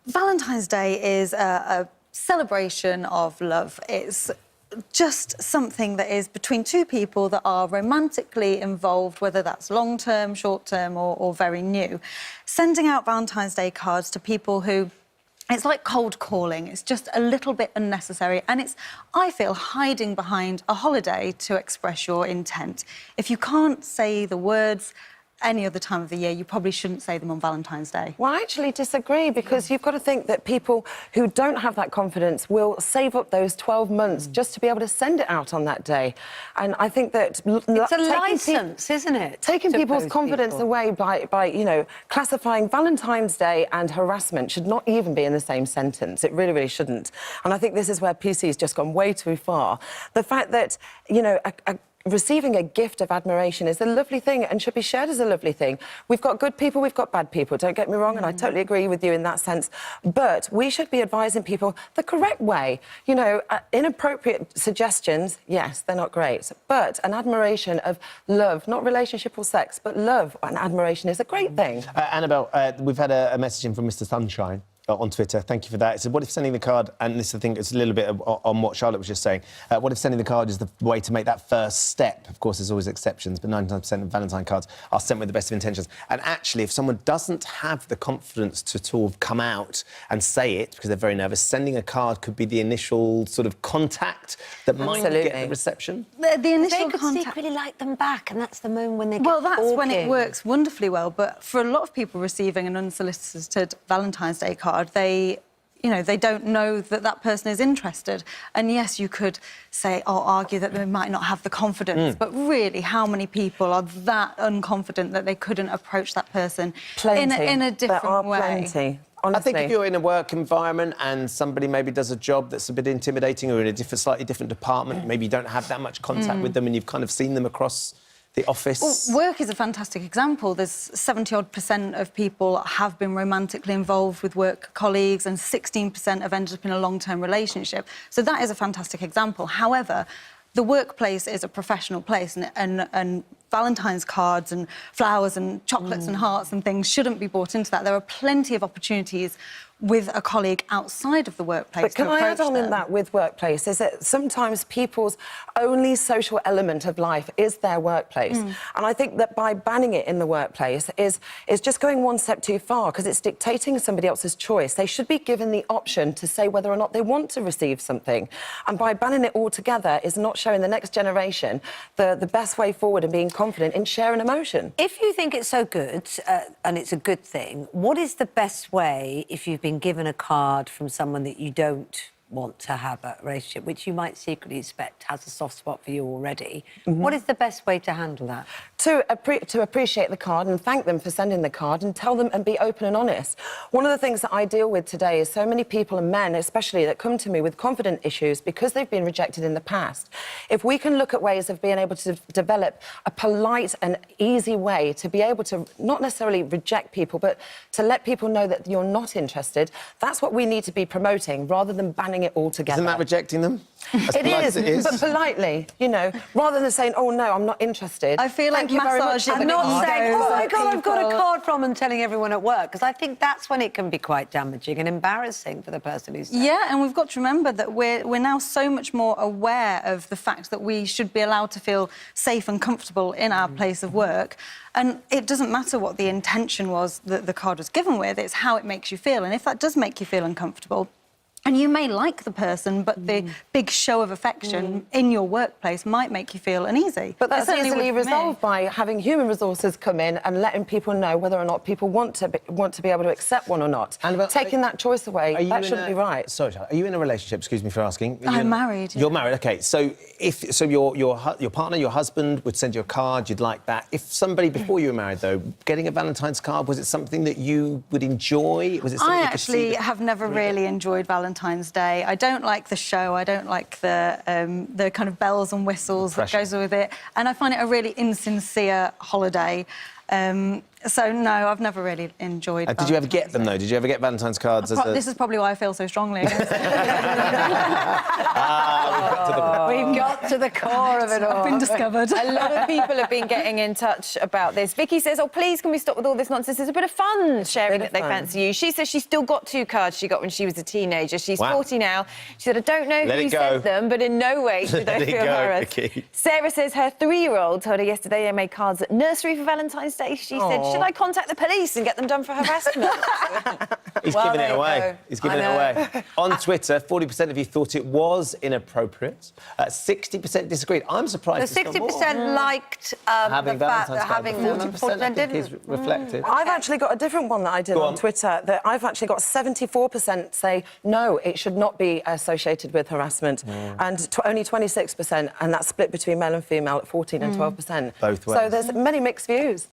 Valentine's Day is a celebration of love. It's just something that is between two people that are romantically involved, whether that's long-term, short-term or very new. Sending out Valentine's Day cards to people who... It's like cold calling. It's just a little bit unnecessary, and it's, I feel, hiding behind a holiday to express your intent. If you can't say the words any other time of the year, you probably shouldn't say them on Valentine's Day. Well, I actually disagree, because you've got to think that people who don't have that confidence will save up those 12 months just to be able to send it out on that day. And I think that... It's a licence, isn't it? Taking people's confidence away by, you know, classifying Valentine's Day and harassment should not even be in the same sentence. It really, really shouldn't. And I think this is where PC's just gone way too far. The fact that, you know, receiving a gift of admiration is a lovely thing and should be shared as a lovely thing. We've got good people, we've got bad people, don't get me wrong, and I totally agree with you in that sense. But we should be advising people the correct way. You know, inappropriate suggestions, yes, they're not great. But an admiration of love, not relationship or sex, but love and admiration is a great thing. Annabelle, we've had a message in from Mr. Sunshine on Twitter. Thank you for that. It said, what if sending the card, and this, I think, it's a little bit on what Charlotte was just saying, what if sending the card is the way to make that first step? Of course, there's always exceptions, but 99% of Valentine cards are sent with the best of intentions. And actually, if someone doesn't have the confidence to sort of come out and say it, because they're very nervous, sending a card could be the initial sort of contact that might get the reception. The initial they could contact... secretly like them back, and that's the moment when they get Well, that's when it talking. works wonderfully well, but for a lot of people receiving an unsolicited Valentine's Day card, they don't know that that person is interested. And yes, you could say, or argue that they might not have the confidence, but really, how many people are that unconfident that they couldn't approach that person in a different way? Plenty. Honestly. I think if you're in a work environment and somebody maybe does a job that's a bit intimidating, or in a slightly different department, maybe you don't have that much contact with them and you've kind of seen them across the office. Well, work is a fantastic example. There's 70-odd% of people have been romantically involved with work colleagues, and 16% have ended up in a long-term relationship. So that is a fantastic example. However, the workplace is a professional place, and Valentine's cards and flowers and chocolates and hearts and things shouldn't be brought into that. There are plenty of opportunities with a colleague outside of the workplace. But can I add on in that with workplace, is that sometimes people's only social element of life is their workplace. And I think that by banning it in the workplace is just going one step too far, because it's dictating somebody else's choice. They should be given the option to say whether or not they want to receive something. And by banning it altogether is not showing the next generation the best way forward and being confident in sharing emotion. If you think it's so good, and it's a good thing, what is the best way, if you've been given a card from someone that you don't want to have a relationship, which you might secretly suspect has a soft spot for you already, what is the best way to handle that? To appreciate the card and thank them for sending the card, and tell them and be open and honest. One of the things that I deal with today is so many people, and men especially, that come to me with confidence issues because they've been rejected in the past. If we can look at ways of being able to develop a polite and easy way to be able to not necessarily reject people, but to let people know that you're not interested, that's what we need to be promoting, rather than banning it all together. Isn't that rejecting them? It is, but politely, you know, rather than saying, oh, no, I'm not interested. I feel like massaging... I'm not saying, oh, my God, I've got a card from, and telling everyone at work, because I think that's when it can be quite damaging and embarrassing for the person who's... Yeah, and we've got to remember that we're now so much more aware of the fact that we should be allowed to feel safe and comfortable in our place of work. And it doesn't matter what the intention was that the card was given with, it's how it makes you feel. And if that does make you feel uncomfortable, and you may like the person, but the big show of affection in your workplace might make you feel uneasy. But that's easily resolved by having human resources come in and letting people know whether or not people want to be able to accept one or not. And taking that choice away, that shouldn't be right. Sorry, Charlotte, are you in a relationship? Excuse me for asking. I'm married. You're married, OK. So if your partner, your husband, would send you a card, you'd like that. If somebody before you were married, though, getting a Valentine's card, was it something that you would enjoy? Was it something I you could see actually have never really enjoyed Valentine's Day. I don't like the show. I don't like the kind of bells and whistles that goes with it, and I find it a really insincere holiday. So, no, I've never really enjoyed Did you ever get Valentine's them, Day. though? Did you ever get Valentine's cards? This is probably why I feel so strongly against it. We've got to the core of it all. I've been discovered. A lot of people have been getting in touch about this. Vicky says, oh, please, can we stop with all this nonsense? It's a bit of fun sharing that they fancy you. She says she's still got 2 cards she got when she was a teenager. She's 40 now. She said, I don't know who sent them, but in no way should I feel harassed. Vicky. Sarah says her 3-year-old told her yesterday they made cards at nursery for Valentine's Day. She said, should I contact the police and get them done for harassment? He's Well, giving it there you away. go. He's giving I it away. On Twitter, 40% of you thought it was inappropriate. 60% disagreed. I'm surprised. So it's got more. 60% liked having the fact Valentine's that having card, them, but 40% and I think didn't. is reflective. I've actually got a different one that I did Go on on. Twitter, that I've actually got 74% say, no, it should not be associated with harassment, and only 26%, and that's split between male and female at 14 and 12%. Both So ways. there's many mixed views.